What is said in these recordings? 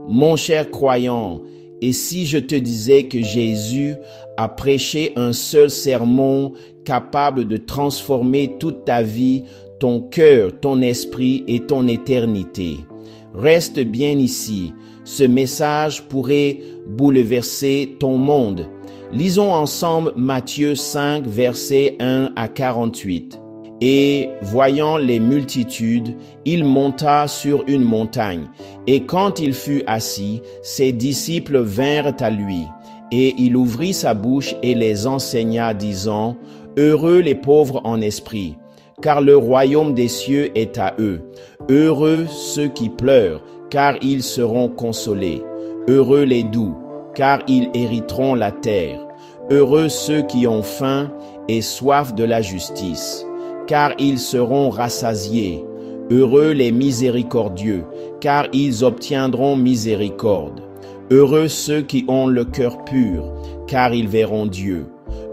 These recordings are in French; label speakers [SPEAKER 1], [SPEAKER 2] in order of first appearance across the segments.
[SPEAKER 1] Mon cher croyant, et si je te disais que Jésus a prêché un seul sermon capable de transformer toute ta vie, ton cœur, ton esprit et ton éternité? Reste bien ici. Ce message pourrait bouleverser ton monde. Lisons ensemble Matthieu 5, versets 1 à 48. Et voyant les multitudes, il monta sur une montagne. Et quand il fut assis, ses disciples vinrent à lui. Et il ouvrit sa bouche et les enseigna, disant, « Heureux les pauvres en esprit, car le royaume des cieux est à eux. Heureux ceux qui pleurent, car ils seront consolés. Heureux les doux, car ils hériteront la terre. Heureux ceux qui ont faim et soif de la justice, car ils seront rassasiés. Heureux les miséricordieux, car ils obtiendront miséricorde. Heureux ceux qui ont le cœur pur, car ils verront Dieu.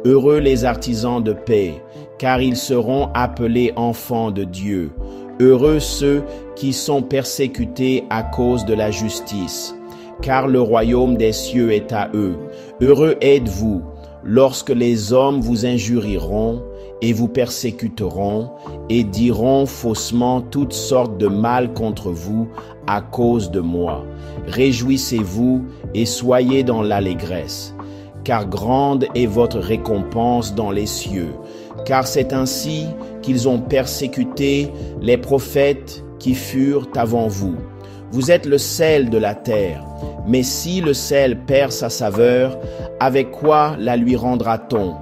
[SPEAKER 1] Heureux les artisans de paix, car ils seront appelés enfants de Dieu. Heureux ceux qui sont persécutés à cause de la justice, car le royaume des cieux est à eux. Heureux êtes-vous lorsque les hommes vous injurieront et vous persécuteront et diront faussement toutes sortes de mal contre vous à cause de moi. Réjouissez-vous et soyez dans l'allégresse, car grande est votre récompense dans les cieux. Car c'est ainsi qu'ils ont persécuté les prophètes qui furent avant vous. Vous êtes le sel de la terre, mais si le sel perd sa saveur, avec quoi la lui rendra-t-on?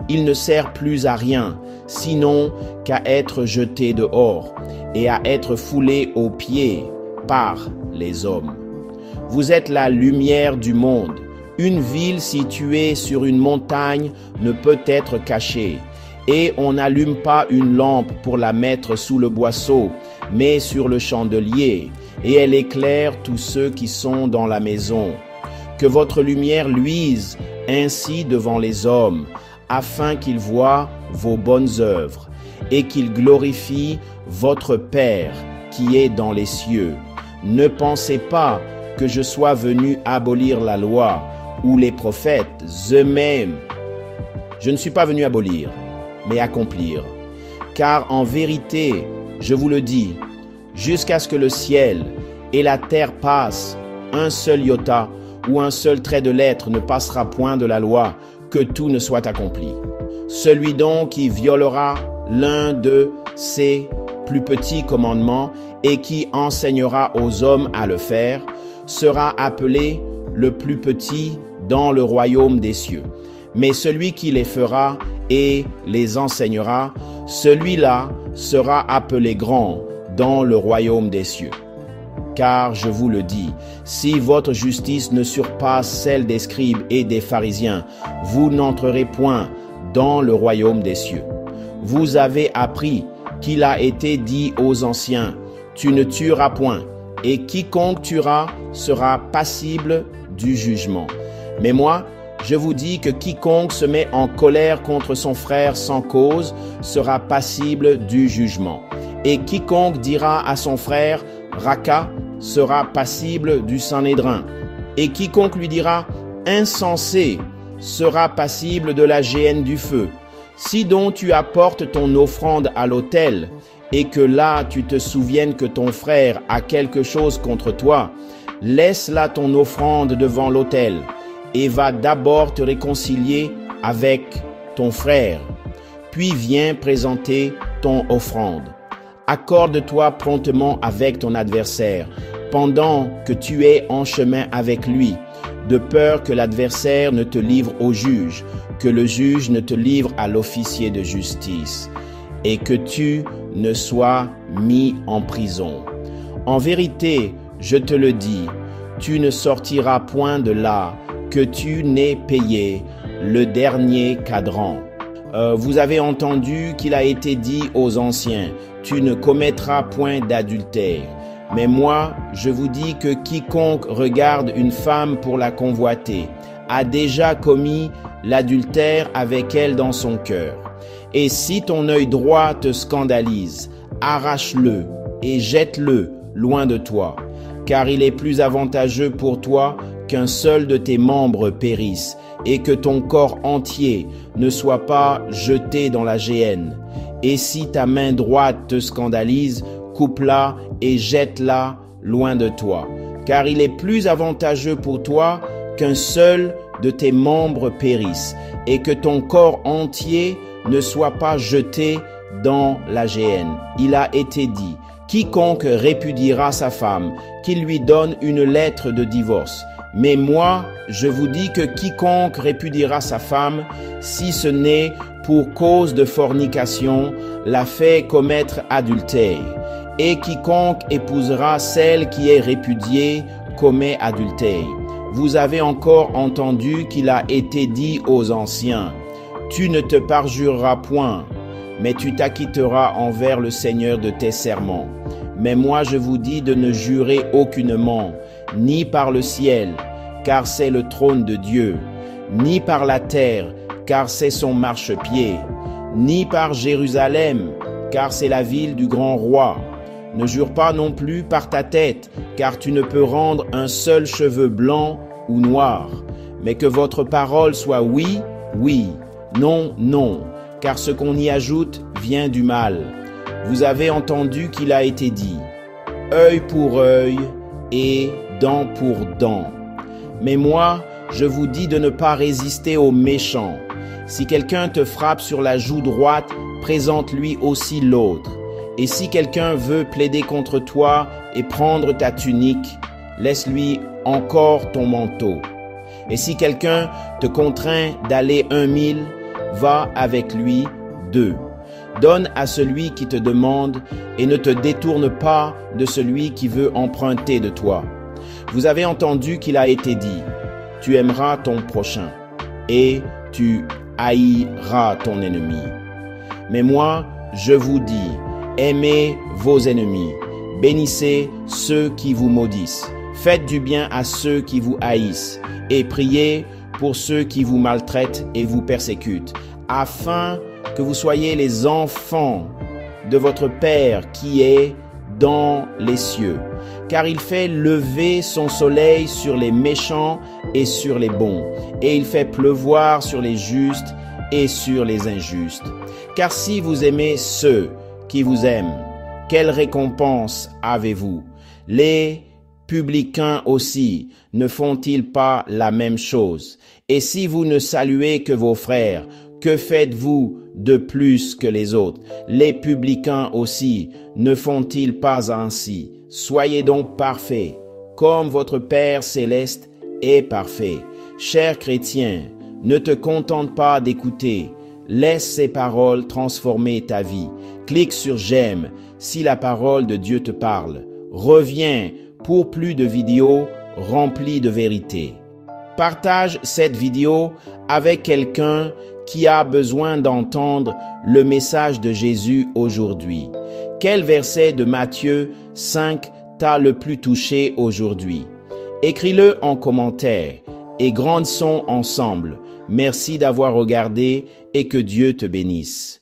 [SPEAKER 1] Il ne sert plus à rien, sinon qu'à être jeté dehors et à être foulé aux pieds par les hommes. Vous êtes la lumière du monde. Une ville située sur une montagne ne peut être cachée. Et on n'allume pas une lampe pour la mettre sous le boisseau, mais sur le chandelier, et elle éclaire tous ceux qui sont dans la maison. Que votre lumière luise ainsi devant les hommes, afin qu'ils voient vos bonnes œuvres, et qu'ils glorifient votre Père qui est dans les cieux. Ne pensez pas que je sois venu abolir la loi ou les prophètes eux-mêmes. Je ne suis pas venu abolir, mais accomplir. Car en vérité, je vous le dis, jusqu'à ce que le ciel et la terre passent, un seul iota ou un seul trait de lettre ne passera point de la loi, que tout ne soit accompli. Celui donc qui violera l'un de ces plus petits commandements et qui enseignera aux hommes à le faire, sera appelé le plus petit dans le royaume des cieux. Mais celui qui les fera et les enseignera, celui-là sera appelé grand dans le royaume des cieux. Car je vous le dis, si votre justice ne surpasse celle des scribes et des pharisiens, vous n'entrerez point dans le royaume des cieux. Vous avez appris qu'il a été dit aux anciens, tu ne tueras point, et quiconque tuera sera passible du jugement. Mais moi, je vous dis que quiconque se met en colère contre son frère sans cause sera passible du jugement. Et quiconque dira à son frère « Raka » sera passible du Sanhédrin. Et quiconque lui dira « Insensé » sera passible de la géhenne du feu. Si donc tu apportes ton offrande à l'autel, et que là tu te souviennes que ton frère a quelque chose contre toi, laisse là ton offrande devant l'autel, et va d'abord te réconcilier avec ton frère, puis viens présenter ton offrande. Accorde-toi promptement avec ton adversaire, pendant que tu es en chemin avec lui, de peur que l'adversaire ne te livre au juge, que le juge ne te livre à l'officier de justice, et que tu ne sois mis en prison. En vérité, je te le dis, tu ne sortiras point de là que tu n'aies payé le dernier cadran. Vous avez entendu qu'il a été dit aux anciens, tu ne commettras point d'adultère. Mais moi, je vous dis que quiconque regarde une femme pour la convoiter a déjà commis l'adultère avec elle dans son cœur. Et si ton œil droit te scandalise, arrache-le et jette-le loin de toi. car il est plus avantageux pour toi qu'un seul de tes membres périsse, et que ton corps entier ne soit pas jeté dans la géhenne. Et si ta main droite te scandalise, coupe-la et jette-la loin de toi, car il est plus avantageux pour toi qu'un seul de tes membres périsse, et que ton corps entier ne soit pas jeté dans la géhenne. Il a été dit, quiconque répudiera sa femme, qu'il lui donne une lettre de divorce. Mais moi, je vous dis que quiconque répudiera sa femme, si ce n'est pour cause de fornication, la fait commettre adultère. Et quiconque épousera celle qui est répudiée, commet adultère. Vous avez encore entendu qu'il a été dit aux anciens, « Tu ne te parjureras point, mais tu t'acquitteras envers le Seigneur de tes serments. » Mais moi je vous dis de ne jurer aucunement, ni par le ciel, car c'est le trône de Dieu, ni par la terre, car c'est son marchepied, ni par Jérusalem, car c'est la ville du grand roi. Ne jure pas non plus par ta tête, car tu ne peux rendre un seul cheveu blanc ou noir, mais que votre parole soit oui, oui, non, non, car ce qu'on y ajoute vient du mal. Vous avez entendu qu'il a été dit, œil pour œil et dent pour dent. Mais moi, je vous dis de ne pas résister aux méchants. Si quelqu'un te frappe sur la joue droite, présente-lui aussi l'autre. Et si quelqu'un veut plaider contre toi et prendre ta tunique, laisse-lui encore ton manteau. Et si quelqu'un te contraint d'aller 1 000, va avec lui 2. Donne à celui qui te demande et ne te détourne pas de celui qui veut emprunter de toi. Vous avez entendu qu'il a été dit, tu aimeras ton prochain et tu haïras ton ennemi. Mais moi, je vous dis, aimez vos ennemis, bénissez ceux qui vous maudissent, faites du bien à ceux qui vous haïssent et priez pour ceux qui vous maltraitent et vous persécutent, afin que vous soyez les enfants de votre Père qui est dans les cieux. Car il fait lever son soleil sur les méchants et sur les bons, et il fait pleuvoir sur les justes et sur les injustes. Car si vous aimez ceux qui vous aiment, quelle récompense avez-vous? Les publicains aussi ne font-ils pas la même chose? Et si vous ne saluez que vos frères, que faites-vous de plus que les autres? Les publicains aussi ne font-ils pas ainsi? Soyez donc parfaits, comme votre Père céleste est parfait. Cher chrétien, ne te contente pas d'écouter. Laisse ces paroles transformer ta vie. Clique sur j'aime si la parole de Dieu te parle. Reviens pour plus de vidéos remplies de vérité. Partage cette vidéo avec quelqu'un qui a besoin d'entendre le message de Jésus aujourd'hui. Quel verset de Matthieu 5 t'a le plus touché aujourd'hui? Écris-le en commentaire et grandissons ensemble. Merci d'avoir regardé et que Dieu te bénisse.